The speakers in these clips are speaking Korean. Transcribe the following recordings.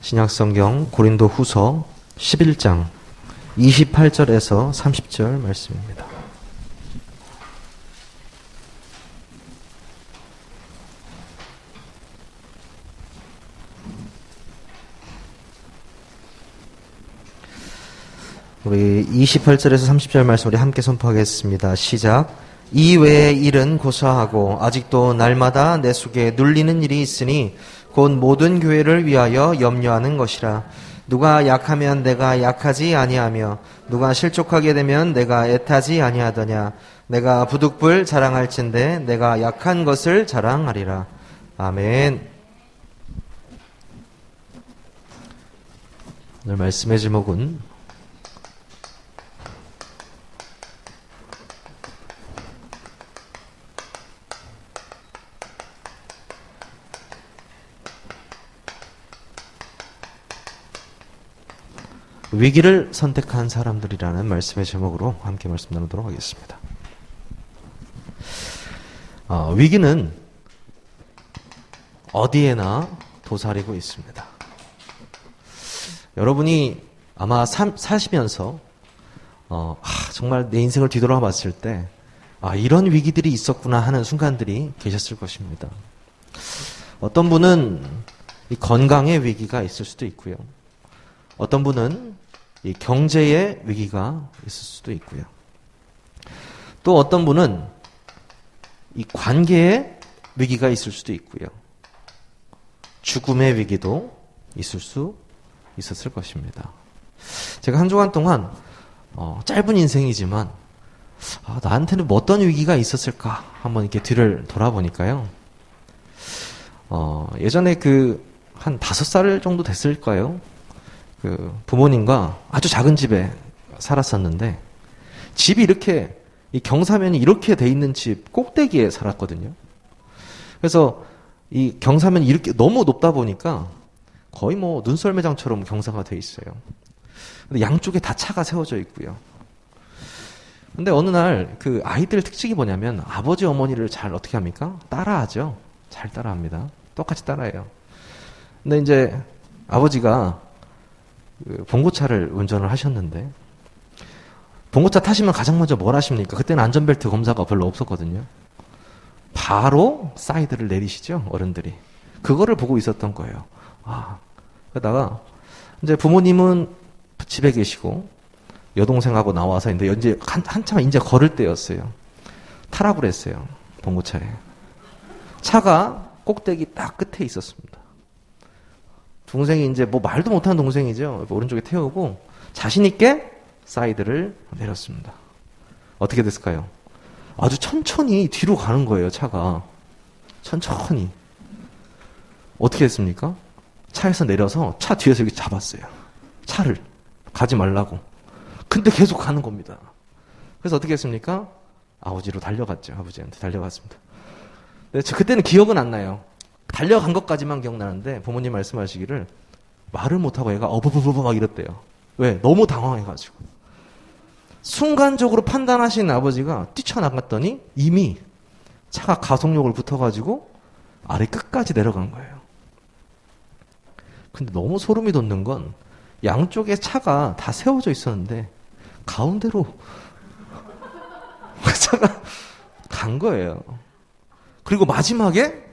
신약성경 고린도 후서 11장 28절에서 30절 말씀입니다. 우리 28절에서 30절 말씀 우리 함께 선포하겠습니다. 시작. 이 외의 일은 고사하고 아직도 날마다 내 속에 눌리는 일이 있으니 곧 모든 교회를 위하여 염려하는 것이라. 누가 약하면 내가 약하지 아니하며 누가 실족하게 되면 내가 애타지 아니하더냐. 내가 부득불 자랑할진대 내가 약한 것을 자랑하리라. 아멘. 오늘 말씀의 제목은 위기를 선택한 사람들이라는 말씀의 제목으로 함께 말씀 나누도록 하겠습니다. 위기는 어디에나 도사리고 있습니다. 여러분이 아마 사시면서 정말 내 인생을 뒤돌아 봤을 때 이런 위기들이 있었구나 하는 순간들이 계셨을 것입니다. 어떤 분은 이 건강의 위기가 있을 수도 있고요. 어떤 분은 이 경제의 위기가 있을 수도 있고요. 또 어떤 분은 이 관계의 위기가 있을 수도 있고요. 죽음의 위기도 있을 수 있었을 것입니다. 제가 한 주간 동안 짧은 인생이지만 나한테는 뭐 어떤 위기가 있었을까 한번 이렇게 뒤를 돌아보니까요. 예전에 한 5살 정도 됐을까요? 부모님과 아주 작은 집에 살았었는데 집이 이렇게 이 경사면이 이렇게 돼 있는 집 꼭대기에 살았거든요. 그래서 이 경사면이 이렇게 너무 높다 보니까 거의 뭐 눈썰매장처럼 경사가 돼 있어요. 근데 양쪽에 다 차가 세워져 있고요. 근데 어느 날 아이들 특징이 뭐냐면 아버지 어머니를 잘 어떻게 합니까? 따라하죠. 잘 따라합니다. 똑같이 따라해요. 근데 이제 아버지가 봉고차를 운전을 하셨는데 봉고차 타시면 가장 먼저 뭘 하십니까? 그때는 안전벨트 검사가 별로 없었거든요. 바로 사이드를 내리시죠, 어른들이. 그거를 보고 있었던 거예요. 그러다가 이제 부모님은 집에 계시고 여동생하고 나와서 이제 한참 이제 걸을 때였어요. 타라고 그랬어요, 봉고차에. 차가 꼭대기 딱 끝에 있었습니다. 동생이 이제 뭐 말도 못하는 동생이죠. 오른쪽에 태우고 자신있게 사이드를 내렸습니다. 어떻게 됐을까요? 아주 천천히 뒤로 가는 거예요, 차가. 천천히. 어떻게 했습니까? 차에서 내려서 차 뒤에서 이렇게 잡았어요. 차를. 가지 말라고. 근데 계속 가는 겁니다. 그래서 어떻게 했습니까? 아버지로 달려갔죠. 아버지한테 달려갔습니다. 근데 그때는 기억은 안 나요. 달려간 것까지만 기억나는데 부모님 말씀하시기를 말을 못하고 얘가 어버버버 막 이랬대요. 왜? 너무 당황해가지고. 순간적으로 판단하신 아버지가 뛰쳐나갔더니 이미 차가 가속력을 붙어가지고 아래 끝까지 내려간 거예요. 근데 너무 소름이 돋는 건 양쪽에 차가 다 세워져 있었는데 가운데로 차가 간 거예요. 그리고 마지막에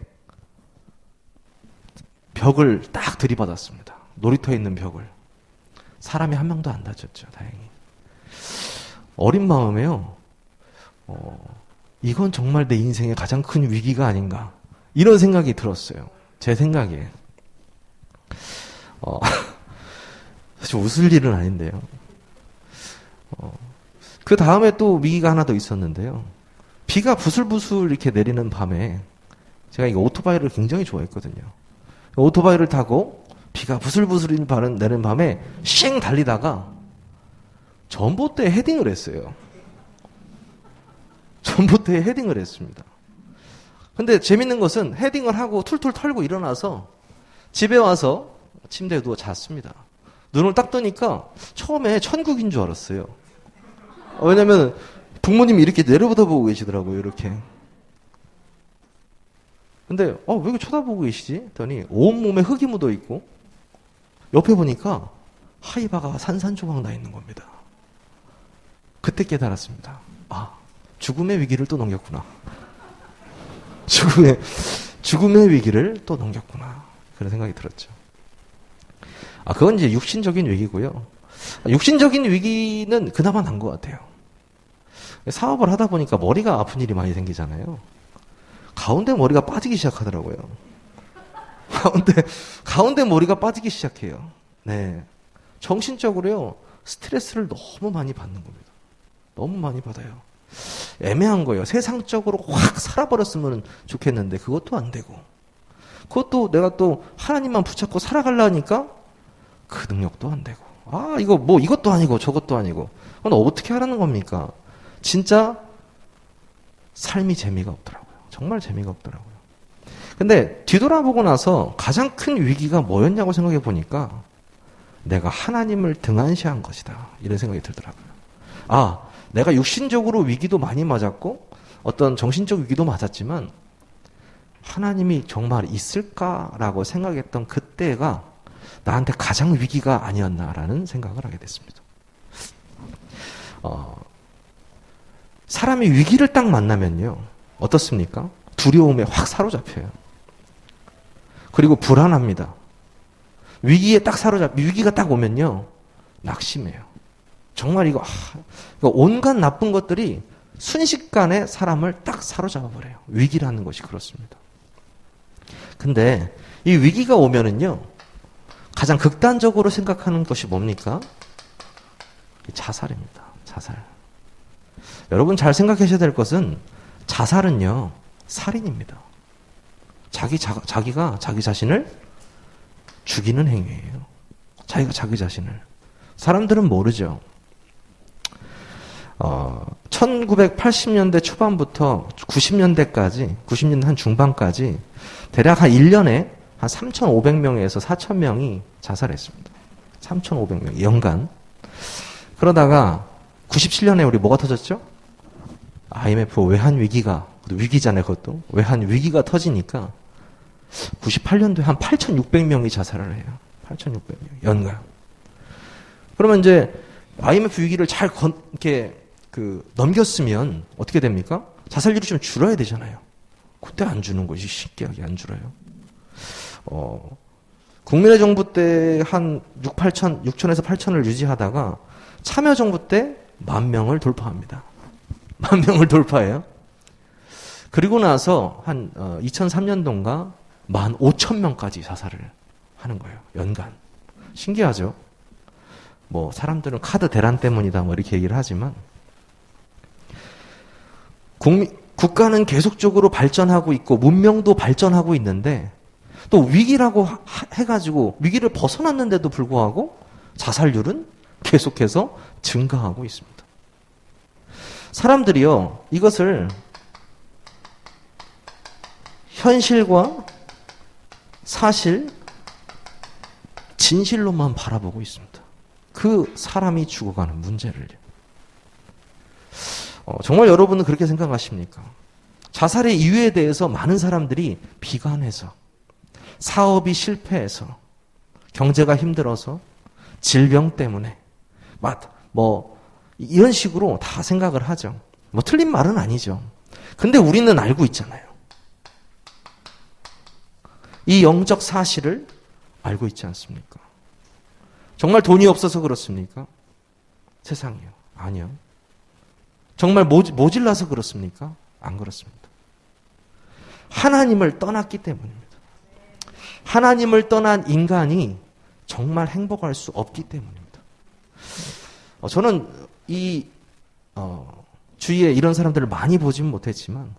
벽을 딱 들이받았습니다. 놀이터에 있는 벽을. 사람이 한 명도 안 다쳤죠, 다행히. 어린 마음에요. 이건 정말 내 인생의 가장 큰 위기가 아닌가. 이런 생각이 들었어요. 제 생각에. 사실 웃을 일은 아닌데요. 그 다음에 또 위기가 하나 더 있었는데요. 비가 부슬부슬 이렇게 내리는 밤에 제가 이거 오토바이를 굉장히 좋아했거든요. 오토바이를 타고 비가 부슬부슬 내리는 밤에 쉥 달리다가 전봇대에 헤딩을 했어요. 전봇대에 헤딩을 했습니다. 근데 재밌는 것은 헤딩을 하고 툴툴 털고 일어나서 집에 와서 침대에 누워 잤습니다. 눈을 딱 뜨니까 처음에 천국인 줄 알았어요. 왜냐면 부모님이 이렇게 내려다보고 계시더라고요, 이렇게. 근데 왜 이렇게 쳐다보고 계시지? 했더니 온몸에 흙이 묻어 있고 옆에 보니까 하이바가 산산조각 나 있는 겁니다. 그때 깨달았습니다. 아, 죽음의 위기를 또 넘겼구나. 죽음의 위기를 또 넘겼구나. 그런 생각이 들었죠. 그건 이제 육신적인 위기고요. 육신적인 위기는 그나마 난 것 같아요. 사업을 하다 보니까 머리가 아픈 일이 많이 생기잖아요. 가운데 머리가 빠지기 시작하더라고요. 가운데 머리가 빠지기 시작해요. 네. 정신적으로요, 스트레스를 너무 많이 받는 겁니다. 너무 많이 받아요. 애매한 거예요. 세상적으로 확 살아버렸으면 좋겠는데, 그것도 안 되고. 그것도 내가 또 하나님만 붙잡고 살아가려니까 그 능력도 안 되고. 이거 뭐 이것도 아니고 저것도 아니고. 그건 어떻게 하라는 겁니까? 진짜 삶이 재미가 없더라고요. 정말 재미가 없더라고요. 근데 뒤돌아보고 나서 가장 큰 위기가 뭐였냐고 생각해 보니까 내가 하나님을 등한시한 것이다. 이런 생각이 들더라고요. 내가 육신적으로 위기도 많이 맞았고 어떤 정신적 위기도 맞았지만 하나님이 정말 있을까라고 생각했던 그때가 나한테 가장 위기가 아니었나라는 생각을 하게 됐습니다. 사람이 위기를 딱 만나면요. 어떻습니까? 두려움에 확 사로잡혀요. 그리고 불안합니다. 위기가 딱 오면요. 낙심해요. 정말 온갖 나쁜 것들이 순식간에 사람을 딱 사로잡아 버려요. 위기라는 것이 그렇습니다. 근데 이 위기가 오면은요. 가장 극단적으로 생각하는 것이 뭡니까? 자살입니다. 자살. 여러분 잘 생각하셔야 될 것은 자살은요. 살인입니다. 자기가 자기 자신을 죽이는 행위예요. 자기가 자기 자신을. 사람들은 모르죠. 1980년대 초반부터 90년대 한 중반까지 대략 한 1년에 한 3,500명에서 4,000명이 자살했습니다. 3,500명, 연간. 그러다가 97년에 우리 뭐가 터졌죠? IMF 외환위기가, 위기잖아요, 그것도. 외환위기가 터지니까 98년도에 한 8,600명이 자살을 해요. 8,600명, 연간. 그러면 이제 IMF 위기를 잘 넘겼으면 어떻게 됩니까? 자살률이 좀 줄어야 되잖아요. 그때 안 주는 것이 신기하게 안 줄어요. 국민의 정부 때 한 6천에서 8천을 유지하다가 참여정부 때 10,000명을 돌파합니다. 10,000명을 돌파해요. 그리고 나서 한 2003년도인가 15,000명까지 자살을 하는 거예요. 연간. 신기하죠? 뭐 사람들은 카드 대란 때문이다 뭐 이렇게 얘기를 하지만 국가는 계속적으로 발전하고 있고 문명도 발전하고 있는데 또 위기라고 해가지고 위기를 벗어났는데도 불구하고 자살률은 계속해서 증가하고 있습니다. 사람들이요, 이것을 현실과 사실, 진실로만 바라보고 있습니다. 그 사람이 죽어가는 문제를. 정말 여러분은 그렇게 생각하십니까? 자살의 이유에 대해서 많은 사람들이 비관해서, 사업이 실패해서, 경제가 힘들어서, 질병 때문에, 이런 식으로 다 생각을 하죠. 틀린 말은 아니죠. 근데 우리는 알고 있잖아요. 이 영적 사실을 알고 있지 않습니까? 정말 돈이 없어서 그렇습니까? 세상이요. 아니요. 정말 모질라서 그렇습니까? 안 그렇습니다. 하나님을 떠났기 때문입니다. 하나님을 떠난 인간이 정말 행복할 수 없기 때문입니다. 저는 주위에 이런 사람들을 많이 보진 못했지만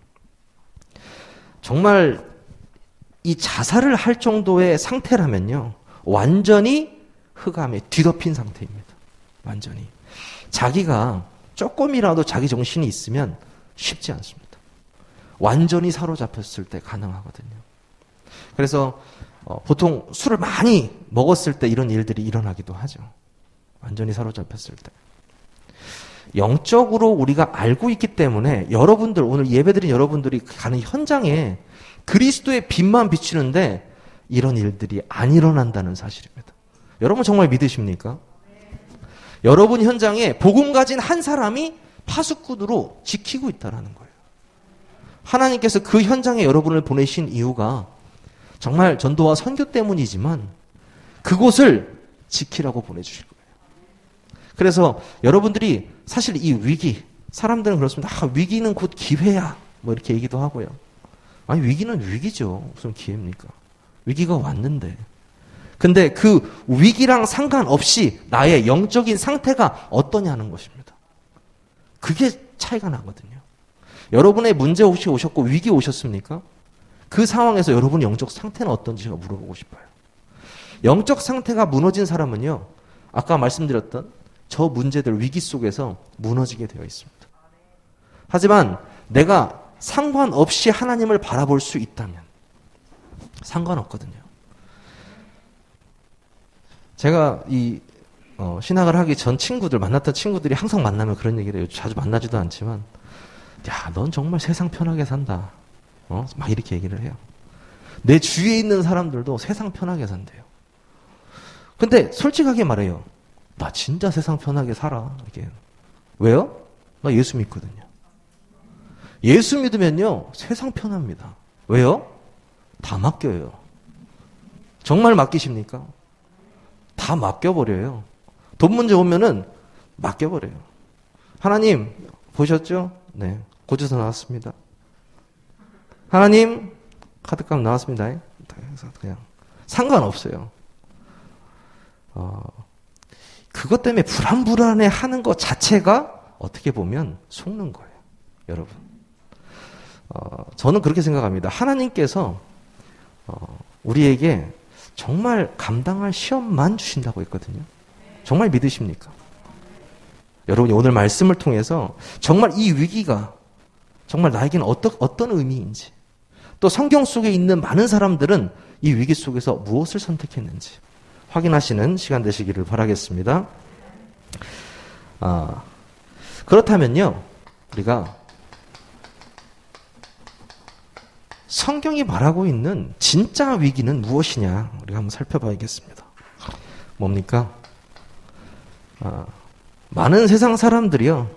정말 이 자살을 할 정도의 상태라면요. 완전히 흑암에 뒤덮인 상태입니다. 완전히. 자기가 조금이라도 자기 정신이 있으면 쉽지 않습니다. 완전히 사로잡혔을 때 가능하거든요. 그래서 보통 술을 많이 먹었을 때 이런 일들이 일어나기도 하죠. 완전히 사로잡혔을 때. 영적으로 우리가 알고 있기 때문에 여러분들, 오늘 예배드린 여러분들이 가는 현장에 그리스도의 빛만 비추는데 이런 일들이 안 일어난다는 사실입니다. 여러분 정말 믿으십니까? 여러분 현장에 복음 가진 한 사람이 파수꾼으로 지키고 있다는 거예요. 하나님께서 그 현장에 여러분을 보내신 이유가 정말 전도와 선교 때문이지만 그곳을 지키라고 보내주신 거예요. 그래서 여러분들이 사실 이 위기, 사람들은 그렇습니다. 위기는 곧 기회야. 뭐 이렇게 얘기도 하고요. 아니, 위기는 위기죠. 무슨 기회입니까? 위기가 왔는데. 근데 그 위기랑 상관없이 나의 영적인 상태가 어떠냐는 것입니다. 그게 차이가 나거든요. 여러분의 문제 혹시 오셨고 위기 오셨습니까? 그 상황에서 여러분의 영적 상태는 어떤지 제가 물어보고 싶어요. 영적 상태가 무너진 사람은요, 아까 말씀드렸던 저 문제들 위기 속에서 무너지게 되어 있습니다. 하지만 내가 상관없이 하나님을 바라볼 수 있다면 상관없거든요. 제가 신학을 하기 전 친구들, 만났던 친구들이 항상 만나면 그런 얘기를 해요. 자주 만나지도 않지만, 야, 넌 정말 세상 편하게 산다. 막 이렇게 얘기를 해요. 내 주위에 있는 사람들도 세상 편하게 산대요. 근데 솔직하게 말해요. 나 진짜 세상 편하게 살아. 이게. 왜요? 나 예수 믿거든요. 예수 믿으면요, 세상 편합니다. 왜요? 다 맡겨요. 정말 맡기십니까? 다 맡겨버려요. 돈 문제 오면은 맡겨버려요. 하나님, 보셨죠? 네. 고지서 나왔습니다. 하나님, 카드값 나왔습니다. 그냥. 상관없어요. 그것 때문에 불안불안해 하는 것 자체가 어떻게 보면 속는 거예요. 여러분. 저는 그렇게 생각합니다. 하나님께서, 우리에게 정말 감당할 시험만 주신다고 했거든요. 정말 믿으십니까? 여러분이 오늘 말씀을 통해서 정말 이 위기가 정말 나에게는 어떤 의미인지, 또 성경 속에 있는 많은 사람들은 이 위기 속에서 무엇을 선택했는지 확인하시는 시간 되시기를 바라겠습니다. 그렇다면요, 우리가 성경이 말하고 있는 진짜 위기는 무엇이냐, 우리가 한번 살펴봐야겠습니다. 뭡니까? 많은 세상 사람들이요,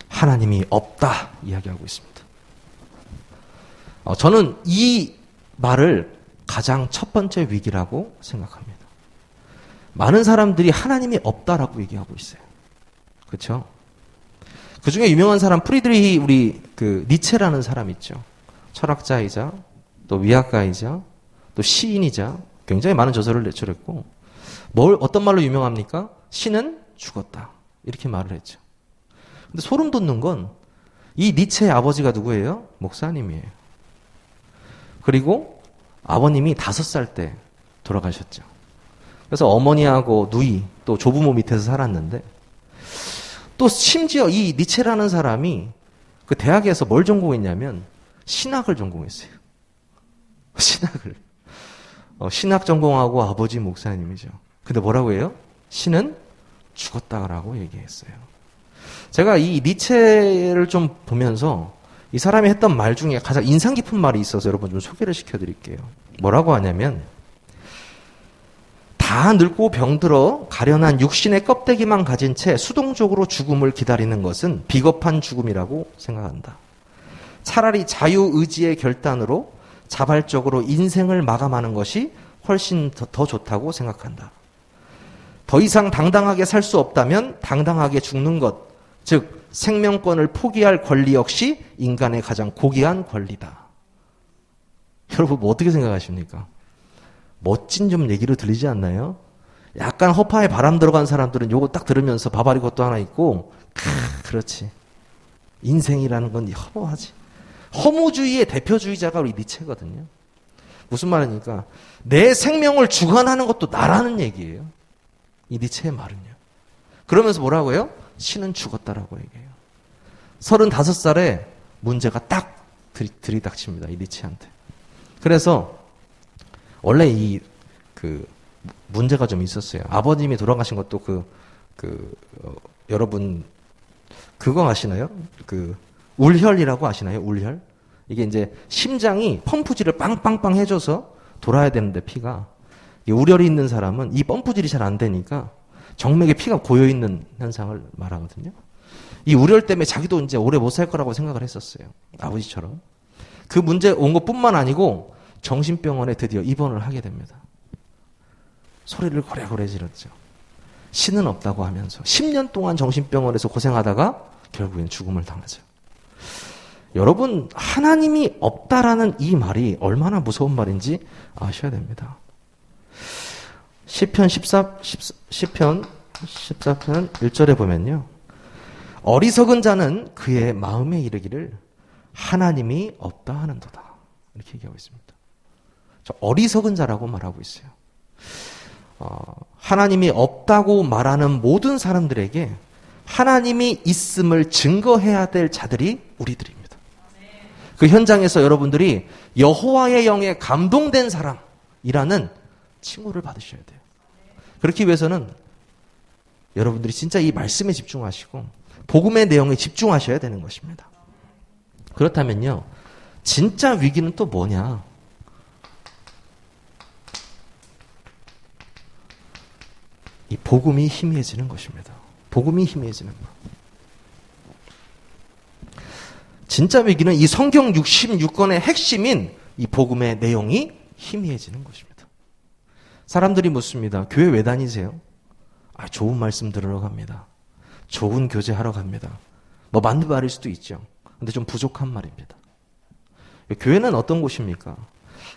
하나님이 없다 이야기하고 있습니다. 저는 이 말을 가장 첫 번째 위기라고 생각합니다. 많은 사람들이 하나님이 없다라고 얘기하고 있어요. 그렇죠? 그 중에 유명한 사람 프리드리히 니체라는 사람 있죠. 철학자이자 또 위학가이자 또 시인이자 굉장히 많은 저서를 내출했고, 어떤 말로 유명합니까? 신은 죽었다 이렇게 말을 했죠. 근데 소름 돋는 건 이 니체의 아버지가 누구예요? 목사님이에요. 그리고 아버님이 5살 때 돌아가셨죠. 그래서 어머니하고 누이 또 조부모 밑에서 살았는데, 또 심지어 이 니체라는 사람이 그 대학에서 뭘 전공했냐면 신학을 전공했어요. 신학을. 신학 전공하고 아버지 목사님이죠. 근데 뭐라고 해요? 신은 죽었다라고 얘기했어요. 제가 이 니체를 좀 보면서 이 사람이 했던 말 중에 가장 인상 깊은 말이 있어서 여러분 좀 소개를 시켜드릴게요. 뭐라고 하냐면, 다 늙고 병들어 가련한 육신의 껍데기만 가진 채 수동적으로 죽음을 기다리는 것은 비겁한 죽음이라고 생각한다. 차라리 자유의지의 결단으로 자발적으로 인생을 마감하는 것이 훨씬 더 좋다고 생각한다. 더 이상 당당하게 살 수 없다면 당당하게 죽는 것, 즉 생명권을 포기할 권리 역시 인간의 가장 고귀한 권리다. 여러분 뭐 어떻게 생각하십니까? 멋진 좀 얘기로 들리지 않나요? 약간 허파에 바람 들어간 사람들은 요거 딱 들으면서 바바리 것도 하나 있고, 그렇지. 인생이라는 건 허무하지. 허무주의의 대표주의자가 우리 니체거든요. 무슨 말입니까? 내 생명을 주관하는 것도 나라는 얘기예요. 이 니체의 말은요. 그러면서 뭐라고 해요? 신은 죽었다라고 얘기해요. 35살에 문제가 딱 들이닥칩니다. 이 니체한테. 그래서 원래 문제가 좀 있었어요. 아버님이 돌아가신 것도 여러분, 그거 아시나요? 울혈이라고 아시나요? 울혈? 이게 이제 심장이 펌프질을 빵빵빵 해줘서 돌아야 되는데 피가 우열이 있는 사람은 이 펌프질이 잘 안 되니까 정맥에 피가 고여있는 현상을 말하거든요. 이 우열 때문에 자기도 이제 오래 못 살 거라고 생각을 했었어요. 아버지처럼. 그 문제 온 것뿐만 아니고 정신병원에 드디어 입원을 하게 됩니다. 소리를 고래고래 지렀죠. 신은 없다고 하면서 10년 동안 정신병원에서 고생하다가 결국엔 죽음을 당하죠. 여러분, 하나님이 없다라는 이 말이 얼마나 무서운 말인지 아셔야 됩니다. 시편 14편 1절에 보면요. 어리석은 자는 그의 마음에 이르기를 하나님이 없다 하는도다. 이렇게 얘기하고 있습니다. 어리석은 자라고 말하고 있어요. 하나님이 없다고 말하는 모든 사람들에게 하나님이 있음을 증거해야 될 자들이 우리들입니다. 그 현장에서 여러분들이 여호와의 영에 감동된 사람이라는 칭호를 받으셔야 돼요. 그렇기 위해서는 여러분들이 진짜 이 말씀에 집중하시고 복음의 내용에 집중하셔야 되는 것입니다. 그렇다면요, 진짜 위기는 또 뭐냐? 이 복음이 희미해지는 것입니다. 복음이 희미해지는 것. 진짜 위기는 이 성경 66권의 핵심인 이 복음의 내용이 희미해지는 것입니다. 사람들이 묻습니다. 교회 왜 다니세요? 좋은 말씀 들으러 갑니다. 좋은 교제하러 갑니다. 뭐 맞는 말일 수도 있죠. 근데 좀 부족한 말입니다. 교회는 어떤 곳입니까?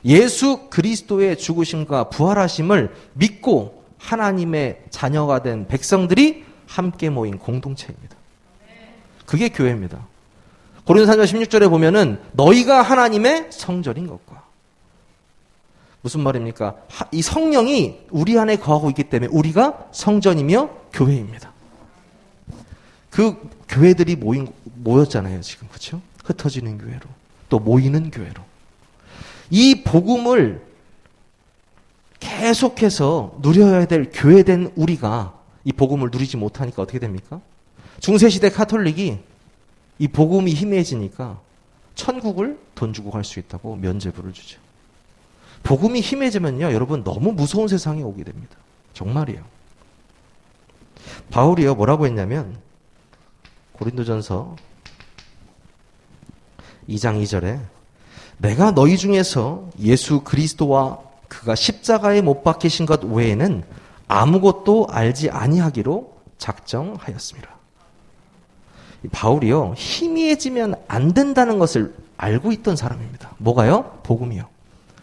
예수 그리스도의 죽으심과 부활하심을 믿고 하나님의 자녀가 된 백성들이 함께 모인 공동체입니다. 그게 교회입니다. 고린도전서 16절에 보면은 너희가 하나님의 성전인 것과, 무슨 말입니까? 이 성령이 우리 안에 거하고 있기 때문에 우리가 성전이며 교회입니다. 그 교회들이 모였잖아요, 지금. 그렇죠? 흩어지는 교회로, 또 모이는 교회로. 이 복음을 계속해서 누려야 될 교회된 우리가 이 복음을 누리지 못하니까 어떻게 됩니까? 중세시대 카톨릭이 이 복음이 희미해지니까 천국을 돈 주고 갈 수 있다고 면죄부를 주죠. 복음이 희미해지면요, 여러분 너무 무서운 세상에 오게 됩니다. 정말이에요. 바울이요, 뭐라고 했냐면 고린도전서 2장 2절에 내가 너희 중에서 예수 그리스도와 그가 십자가에 못 박히신 것 외에는 아무것도 알지 아니하기로 작정하였습니다. 바울이요, 희미해지면 안 된다는 것을 알고 있던 사람입니다. 뭐가요? 복음이요.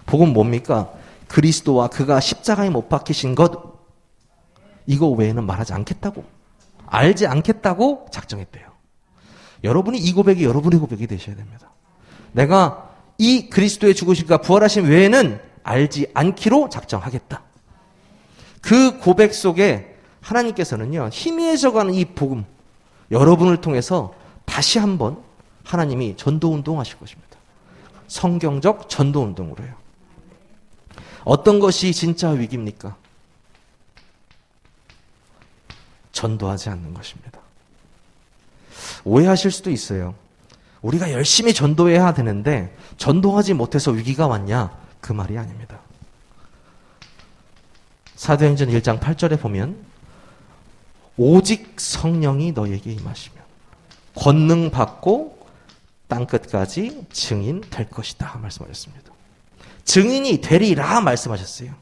복음 뭡니까? 그리스도와 그가 십자가에 못 박히신 것, 이거 외에는 말하지 않겠다고, 알지 않겠다고 작정했대요. 여러분이 이 고백이 여러분의 고백이 되셔야 됩니다. 내가 이 그리스도의 죽으심과 부활하심 외에는 알지 않기로 작정하겠다. 그 고백 속에 하나님께서는요, 희미해져가는 이 복음, 여러분을 통해서 다시 한번 하나님이 전도운동 하실 것입니다. 성경적 전도운동으로요. 어떤 것이 진짜 위기입니까? 전도하지 않는 것입니다. 오해하실 수도 있어요. 우리가 열심히 전도해야 되는데 전도하지 못해서 위기가 왔냐? 그 말이 아닙니다. 사도행전 1장 8절에 보면 오직 성령이 너에게 임하시면 권능 받고 땅끝까지 증인 될 것이다 말씀하셨습니다. 증인이 되리라 말씀하셨어요.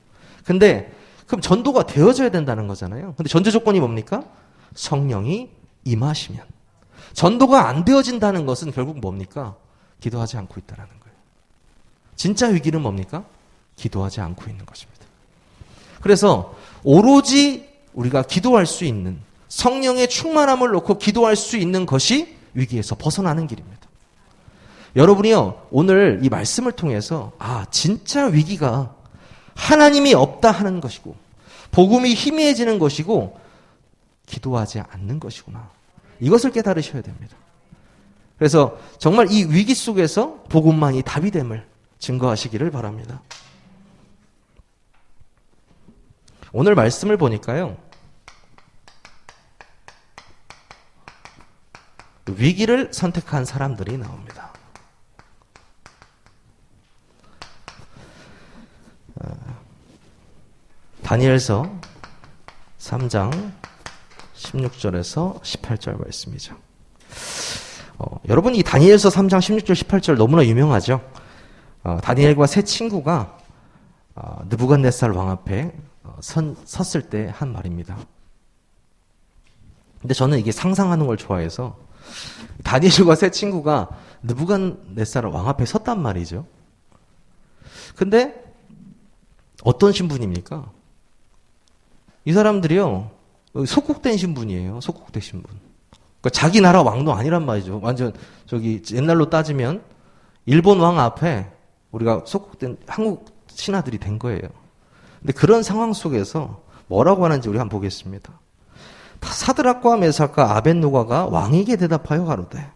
근데 그럼 전도가 되어져야 된다는 거잖아요. 근데 전제 조건이 뭡니까? 성령이 임하시면. 전도가 안 되어진다는 것은 결국 뭡니까? 기도하지 않고 있다는 거예요. 진짜 위기는 뭡니까? 기도하지 않고 있는 것입니다. 그래서 오로지 우리가 기도할 수 있는, 성령의 충만함을 놓고 기도할 수 있는 것이 위기에서 벗어나는 길입니다. 여러분이요, 오늘 이 말씀을 통해서 진짜 위기가 하나님이 없다 하는 것이고 복음이 희미해지는 것이고 기도하지 않는 것이구나, 이것을 깨달으셔야 됩니다. 그래서 정말 이 위기 속에서 복음만이 답이 됨을 증거하시기를 바랍니다. 오늘 말씀을 보니까요, 위기를 선택한 사람들이 나옵니다. 다니엘서 3장 16절에서 18절 말씀이죠. 여러분 이 다니엘서 3장 16절 18절 너무나 유명하죠. 다니엘과 세 친구가 느부갓네살 왕 앞에 섰을 때 한 말입니다. 근데 저는 이게 상상하는 걸 좋아해서 다니엘과 세 친구가 느부갓네살 왕 앞에 섰단 말이죠. 근데 어떤 신분입니까? 이 사람들이요 속국된 신분이에요. 속국된 신분. 그러니까 자기 나라 왕도 아니란 말이죠. 완전 저기 옛날로 따지면 일본 왕 앞에 우리가 속국된 한국 신하들이 된 거예요. 근데 그런 상황 속에서 뭐라고 하는지 우리 한번 보겠습니다. 사드락과 메삭과 아벳노가가 왕에게 대답하여 가로되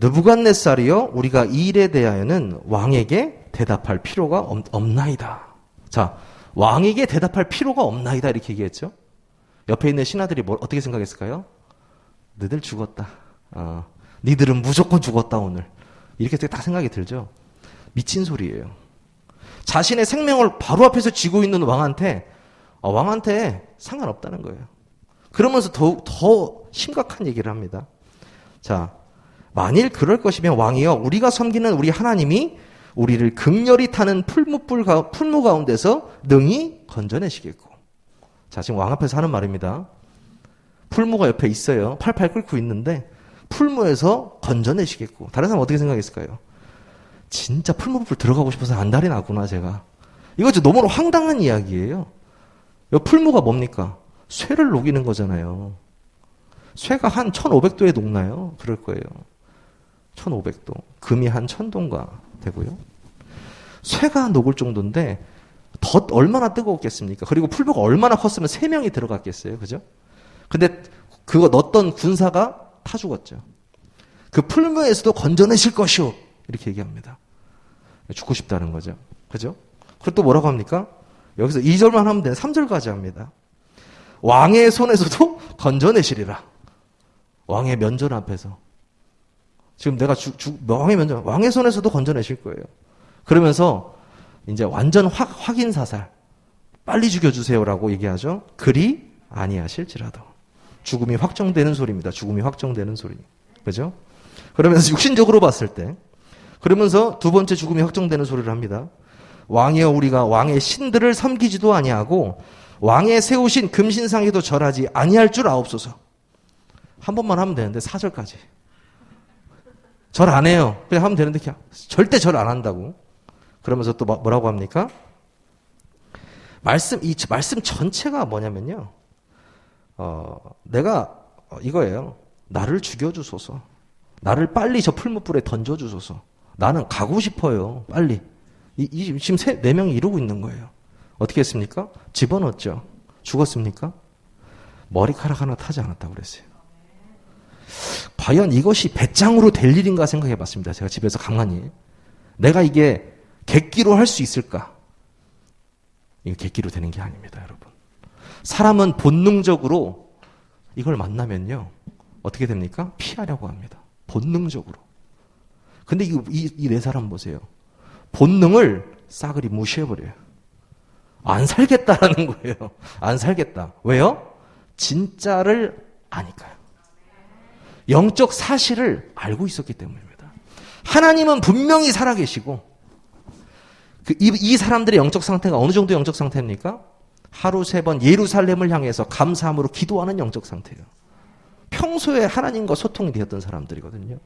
느부갓네살이여 우리가 이 일에 대하여는 왕에게 대답할 필요가 없나이다. 자, 왕에게 대답할 필요가 없나이다 이렇게 얘기했죠. 옆에 있는 신하들이 어떻게 생각했을까요? 너희들 죽었다. 니들은 무조건 죽었다 오늘. 이렇게 딱 생각이 들죠. 미친 소리예요. 자신의 생명을 바로 앞에서 쥐고 있는 왕한테 상관없다는 거예요. 그러면서 더 심각한 얘기를 합니다. 자, 만일 그럴 것이면 왕이여 우리가 섬기는 우리 하나님이 우리를 극렬히 타는 풀무 가운데서 능히 건져내시겠고. 자, 지금 왕 앞에서 하는 말입니다. 풀무가 옆에 있어요. 팔팔 끓고 있는데 풀무에서 건져내시겠고. 다른 사람 어떻게 생각했을까요? 진짜 풀무불 들어가고 싶어서 안달이 나구나 제가. 이거 너무나 황당한 이야기예요. 이 풀무가 뭡니까? 쇠를 녹이는 거잖아요. 쇠가 한 1500도에 녹나요? 그럴 거예요. 1500도. 금이 한 1000도인가 되고요. 쇠가 녹을 정도인데 덧 얼마나 뜨거웠겠습니까? 그리고 풀무가 얼마나 컸으면 3명이 들어갔겠어요. 그죠? 근데 그거 넣었던 군사가 타 죽었죠. 그 풀무에서도 건져내실 것이오. 이렇게 얘기합니다. 죽고 싶다는 거죠. 그죠? 그리고 또 뭐라고 합니까? 여기서 2절만 하면 되는 3절까지 합니다. 왕의 손에서도 건져내시리라. 왕의 면전 앞에서. 지금 내가 왕의 손에서도 건져내실 거예요. 그러면서 이제 완전 확인 사살. 빨리 죽여주세요라고 얘기하죠. 그리 아니하실지라도. 죽음이 확정되는 소리입니다. 죽음이 확정되는 소리. 그죠? 그러면서 육신적으로 봤을 때 그러면서 두 번째 죽음이 확정되는 소리를 합니다. 왕이여 우리가 왕의 신들을 섬기지도 아니하고 왕의 세우신 금신상에도 절하지 아니할 줄 아옵소서. 한 번만 하면 되는데 4절까지. 절 안 해요. 그냥 하면 되는데 절대 절 안 한다고. 그러면서 또 뭐라고 합니까? 이 말씀 전체가 뭐냐면요. 내가 이거예요. 나를 죽여주소서. 나를 빨리 저 풀무불에 던져주소서. 나는 가고 싶어요. 빨리. 지금 4명이 이러고 있는 거예요. 어떻게 했습니까? 집어넣었죠. 죽었습니까? 머리카락 하나 타지 않았다고 그랬어요. 과연 이것이 배짱으로 될 일인가 생각해 봤습니다. 제가 집에서 가만히. 내가 이게 객기로 할 수 있을까? 이거 객기로 되는 게 아닙니다, 여러분. 사람은 본능적으로 이걸 만나면요. 어떻게 됩니까? 피하려고 합니다. 본능적으로. 근데 이 네 사람 보세요. 본능을 싸그리 무시해버려요. 안 살겠다라는 거예요. 안 살겠다. 왜요? 진짜를 아니까요. 영적 사실을 알고 있었기 때문입니다. 하나님은 분명히 살아계시고 이 사람들의 영적 상태가 어느 정도 영적 상태입니까? 하루 3번 예루살렘을 향해서 감사함으로 기도하는 영적 상태예요. 평소에 하나님과 소통이 되었던 사람들이거든요.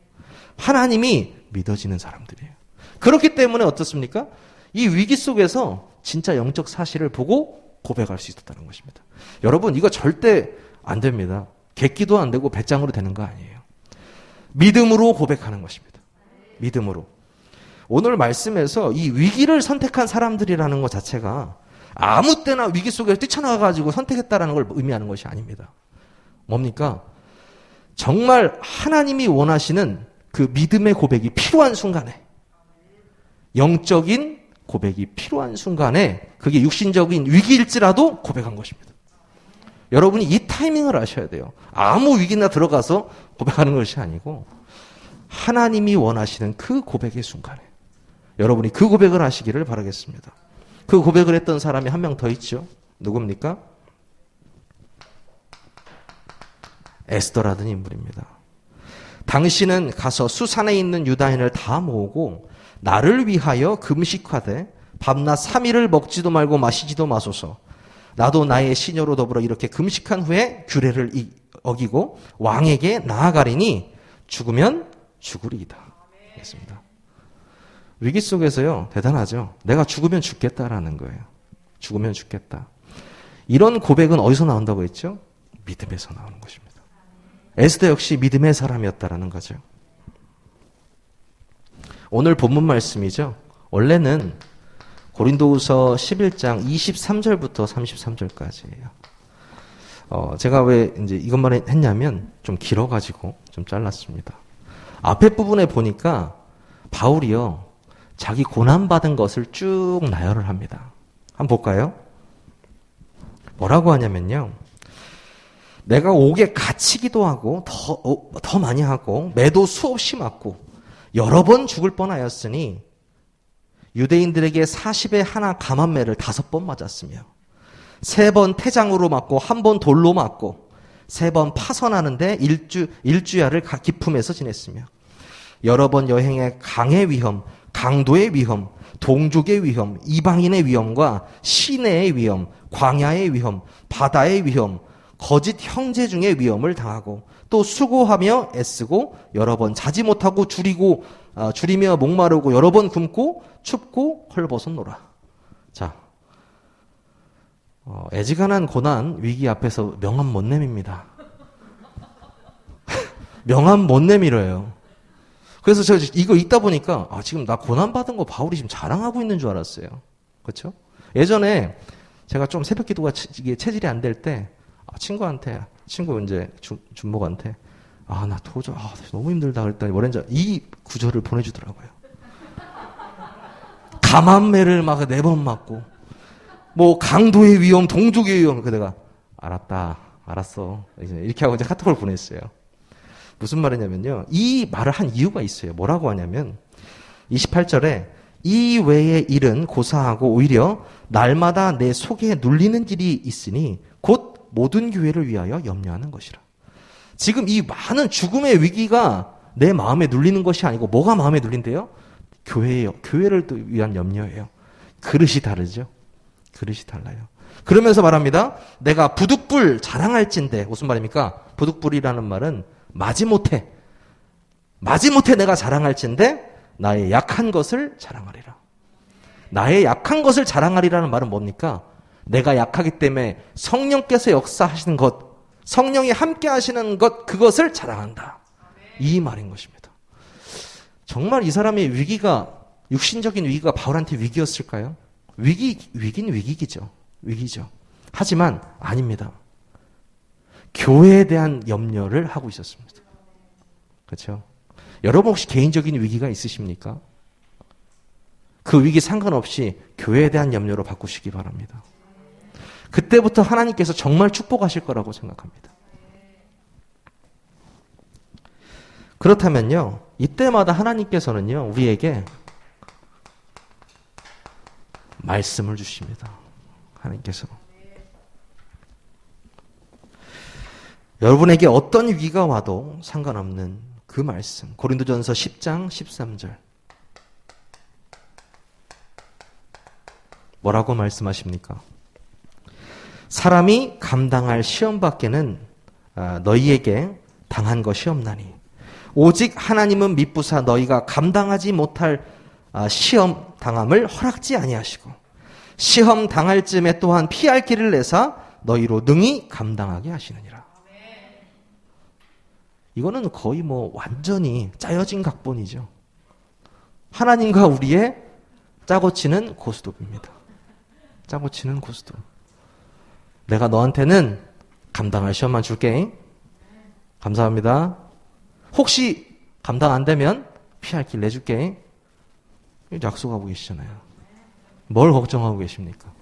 하나님이 믿어지는 사람들이에요. 그렇기 때문에 어떻습니까? 이 위기 속에서 진짜 영적 사실을 보고 고백할 수 있었다는 것입니다. 여러분 이거 절대 안 됩니다. 객기도 안 되고 배짱으로 되는 거 아니에요. 믿음으로 고백하는 것입니다. 믿음으로. 오늘 말씀에서 이 위기를 선택한 사람들이라는 것 자체가 아무 때나 위기 속에서 뛰쳐나가가지고 선택했다라는 걸 의미하는 것이 아닙니다. 뭡니까? 정말 하나님이 원하시는 그 믿음의 고백이 필요한 순간에 영적인 고백이 필요한 순간에 그게 육신적인 위기일지라도 고백한 것입니다. 여러분이 이 타이밍을 아셔야 돼요. 아무 위기나 들어가서 고백하는 것이 아니고 하나님이 원하시는 그 고백의 순간에 여러분이 그 고백을 하시기를 바라겠습니다. 그 고백을 했던 사람이 한 명 더 있죠. 누굽니까? 에스더라는 인물입니다. 당신은 가서 수산에 있는 유다인을 다 모으고 나를 위하여 금식하되 밤낮 3일을 먹지도 말고 마시지도 마소서. 나도 나의 시녀로 더불어 이렇게 금식한 후에 규례를 어기고 왕에게 나아가리니 죽으면 죽으리이다. 했습니다. 위기 속에서요, 대단하죠. 내가 죽으면 죽겠다라는 거예요. 죽으면 죽겠다. 이런 고백은 어디서 나온다고 했죠? 믿음에서 나오는 것입니다. 에스더 역시 믿음의 사람이었다라는 거죠. 오늘 본문 말씀이죠. 원래는 고린도후서 11장 23절부터 33절까지예요. 제가 왜 이제 이것만 했냐면 좀 길어가지고 좀 잘랐습니다. 앞에 부분에 보니까 바울이요, 자기 고난받은 것을 쭉 나열을 합니다. 한번 볼까요? 뭐라고 하냐면요. 내가 옥에 갇히기도 하고 더 많이 하고 매도 수없이 맞고 여러 번 죽을 뻔하였으니 유대인들에게 40에 하나 감한매를 5번 맞았으며 3번 태장으로 맞고 1번 돌로 맞고 3번 파선하는데 일주야를 기품에서 지냈으며 여러 번 여행에 강의 위험, 강도의 위험, 동족의 위험, 이방인의 위험과 시내의 위험, 광야의 위험, 바다의 위험, 거짓 형제 중의 위험을 당하고 또 수고하며 애쓰고 여러 번 자지 못하고 줄이며 목마르고 여러 번 굶고 춥고 헐벗었노라. 자, 애지간한 고난 위기 앞에서 명함 못 내밉니다. 명함 못 내밀어요. 그래서 제가 이거 읽다 보니까 지금 나 고난 받은 거 바울이 지금 자랑하고 있는 줄 알았어요. 그렇죠? 예전에 제가 좀 새벽 기도가 이게 체질이 안 될 때 친구 이제 준목한테 나 도저히 너무 힘들다 그랬더니 뭐랬는지 이 구절을 보내주더라고요. 감한매를 막 4번 맞고 뭐 강도의 위험, 동족의 위험. 그 내가 알았어. 이렇게 하고 이제 카톡을 보냈어요. 무슨 말이냐면요. 이 말을 한 이유가 있어요. 뭐라고 하냐면 28절에 이 외의 일은 고사하고 오히려 날마다 내 속에 눌리는 일이 있으니 곧 모든 교회를 위하여 염려하는 것이라. 지금 이 많은 죽음의 위기가 내 마음에 눌리는 것이 아니고 뭐가 마음에 눌린대요? 교회예요. 교회를 위한 염려예요. 그릇이 다르죠. 그릇이 달라요. 그러면서 말합니다. 내가 부득불 자랑할진대. 무슨 말입니까? 부득불이라는 말은 마지못해 내가 자랑할진대 나의 약한 것을 자랑하리라. 나의 약한 것을 자랑하리라는 말은 뭡니까? 내가 약하기 때문에 성령께서 역사하시는 것, 성령이 함께 하시는 것, 그것을 자랑한다. 이 말인 것입니다. 정말 이 사람의 위기가, 육신적인 위기가 바울한테 위기였을까요? 위기는 위기죠. 하지만 아닙니다. 교회에 대한 염려를 하고 있었습니다. 그렇죠? 여러분 혹시 개인적인 위기가 있으십니까? 그 위기 상관없이 교회에 대한 염려로 바꾸시기 바랍니다. 그때부터 하나님께서 정말 축복하실 거라고 생각합니다. 그렇다면요, 이때마다 하나님께서는요, 우리에게 말씀을 주십니다. 하나님께서. 여러분에게 어떤 위기가 와도 상관없는 그 말씀. 고린도전서 10장 13절. 뭐라고 말씀하십니까? 사람이 감당할 시험 밖에는 너희에게 당한 것이 없나니 오직 하나님은 미쁘사 너희가 감당하지 못할 시험 당함을 허락지 아니하시고 시험 당할 즈음에 또한 피할 길을 내사 너희로 능히 감당하게 하시느니라. 이거는 거의 완전히 짜여진 각본이죠. 하나님과 우리의 짜고 치는 고스톱입니다. 짜고 치는 고스톱. 내가 너한테는 감당할 시험만 줄게. 감사합니다. 혹시 감당 안 되면 피할 길 내줄게. 약속하고 계시잖아요. 뭘 걱정하고 계십니까?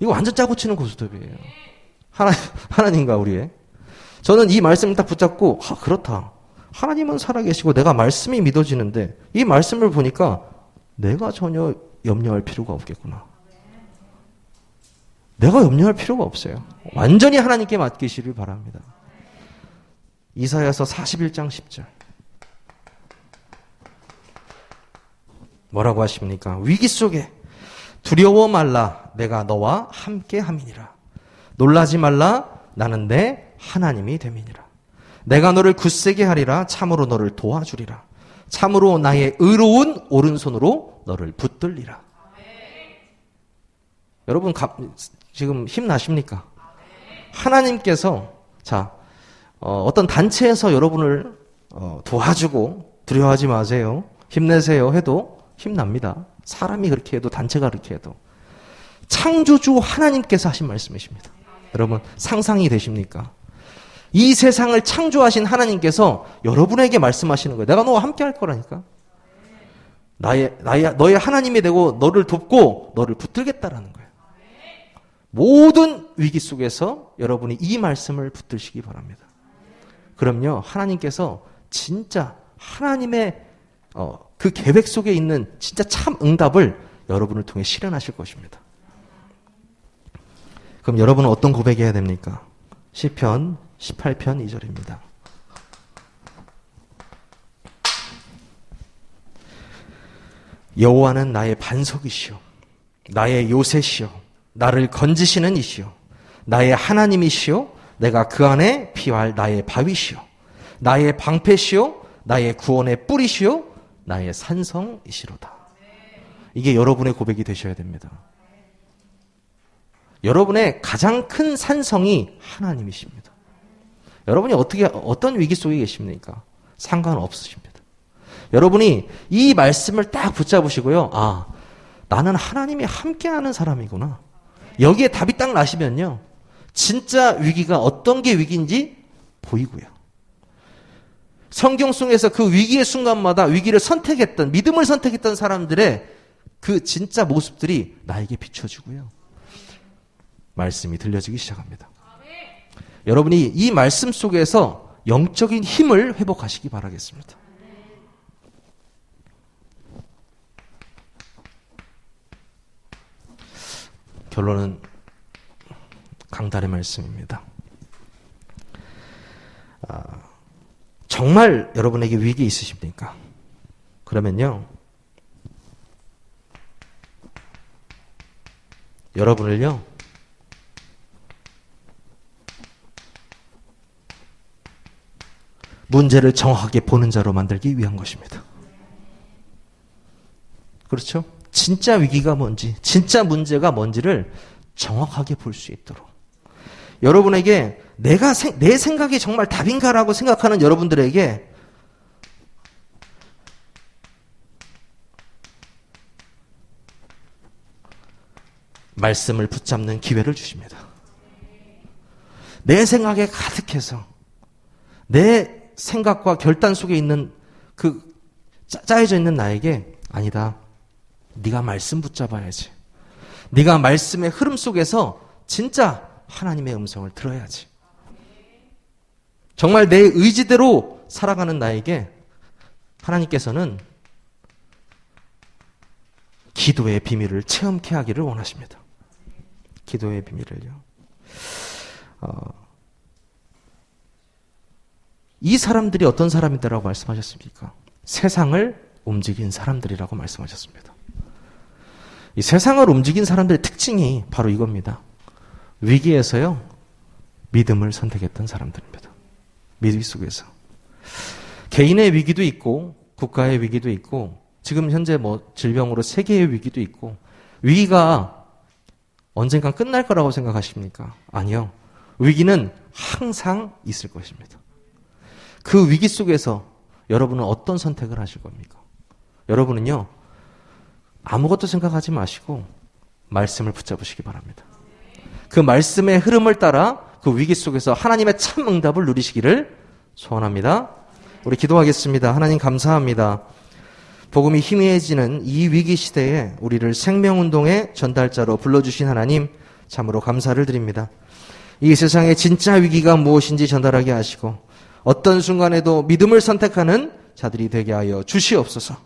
이거 완전 짜고 치는 고스톱이에요. 하나님과 우리의. 저는 이 말씀을 딱 붙잡고 그렇다. 하나님은 살아계시고 내가 말씀이 믿어지는데 이 말씀을 보니까 내가 전혀 염려할 필요가 없겠구나. 내가 염려할 필요가 없어요. 완전히 하나님께 맡기시길 바랍니다. 이사야서 41장 10절. 뭐라고 하십니까? 위기 속에 두려워 말라. 내가 너와 함께 함이니라. 놀라지 말라. 나는 내 하나님이 됨이니라. 내가 너를 굳세게 하리라. 참으로 너를 도와주리라. 참으로 나의 의로운 오른손으로 너를 붙들리라. 여러분 지금 힘나십니까? 하나님께서 어떤 단체에서 여러분을 도와주고 두려워하지 마세요. 힘내세요 해도 힘납니다. 사람이 그렇게 해도 단체가 그렇게 해도. 창조주 하나님께서 하신 말씀이십니다. 여러분 상상이 되십니까? 이 세상을 창조하신 하나님께서 여러분에게 말씀하시는 거예요. 내가 너와 함께 할 거라니까. 너의 하나님이 되고 너를 돕고 너를 붙들겠다라는 거예요. 모든 위기 속에서 여러분이 이 말씀을 붙들시기 바랍니다. 그럼요, 하나님께서 진짜 하나님의 그 계획 속에 있는 진짜 참 응답을 여러분을 통해 실현하실 것입니다. 그럼 여러분은 어떤 고백해야 됩니까? 시편 18편 2절입니다. 여호와는 나의 반석이시오, 나의 요새시오, 나를 건지시는 이시오, 나의 하나님이시오, 내가 그 안에 피할 나의 바위시오, 나의 방패시오, 나의 구원의 뿌리시오, 나의 산성이시로다. 이게 여러분의 고백이 되셔야 됩니다. 여러분의 가장 큰 산성이 하나님이십니다. 여러분이 어떤 위기 속에 계십니까? 상관없으십니다. 여러분이 이 말씀을 딱 붙잡으시고요. 나는 하나님이 함께하는 사람이구나. 여기에 답이 딱 나시면요. 진짜 위기가 어떤 게 위기인지 보이고요. 성경 속에서 그 위기의 순간마다 위기를 선택했던, 믿음을 선택했던 사람들의 그 진짜 모습들이 나에게 비춰지고요. 말씀이 들려지기 시작합니다. 여러분이 이 말씀 속에서 영적인 힘을 회복하시기 바라겠습니다. 결론은 강단의 말씀입니다. 정말 여러분에게 위기 있으십니까? 그러면요, 여러분을요, 문제를 정확하게 보는 자로 만들기 위한 것입니다. 그렇죠? 진짜 위기가 뭔지, 진짜 문제가 뭔지를 정확하게 볼 수 있도록. 여러분에게 내 생각이 정말 답인가라고 생각하는 여러분들에게 말씀을 붙잡는 기회를 주십니다. 내 생각에 가득해서 내 생각과 결단 속에 있는 그 짜여져 있는 나에게 아니다. 네가 말씀 붙잡아야지. 네가 말씀의 흐름 속에서 진짜 하나님의 음성을 들어야지. 정말 내 의지대로 살아가는 나에게 하나님께서는 기도의 비밀을 체험케 하기를 원하십니다. 기도의 비밀을요. 이 사람들이 어떤 사람이다라고 말씀하셨습니까? 세상을 움직인 사람들이라고 말씀하셨습니다. 이 세상을 움직인 사람들의 특징이 바로 이겁니다. 위기에서요, 믿음을 선택했던 사람들입니다. 위기 속에서. 개인의 위기도 있고, 국가의 위기도 있고, 지금 현재 질병으로 세계의 위기도 있고, 위기가 언젠간 끝날 거라고 생각하십니까? 아니요. 위기는 항상 있을 것입니다. 그 위기 속에서 여러분은 어떤 선택을 하실 겁니까? 여러분은요, 아무것도 생각하지 마시고 말씀을 붙잡으시기 바랍니다. 그 말씀의 흐름을 따라 그 위기 속에서 하나님의 참 응답을 누리시기를 소원합니다. 우리 기도하겠습니다. 하나님 감사합니다. 복음이 희미해지는 이 위기 시대에 우리를 생명운동의 전달자로 불러주신 하나님 참으로 감사를 드립니다. 이 세상의 진짜 위기가 무엇인지 전달하게 하시고 어떤 순간에도 믿음을 선택하는 자들이 되게 하여 주시옵소서.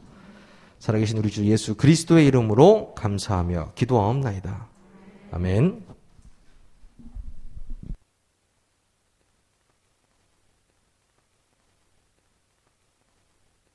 살아계신 우리 주 예수 그리스도의 이름으로 감사하며 기도하옵나이다. 아멘.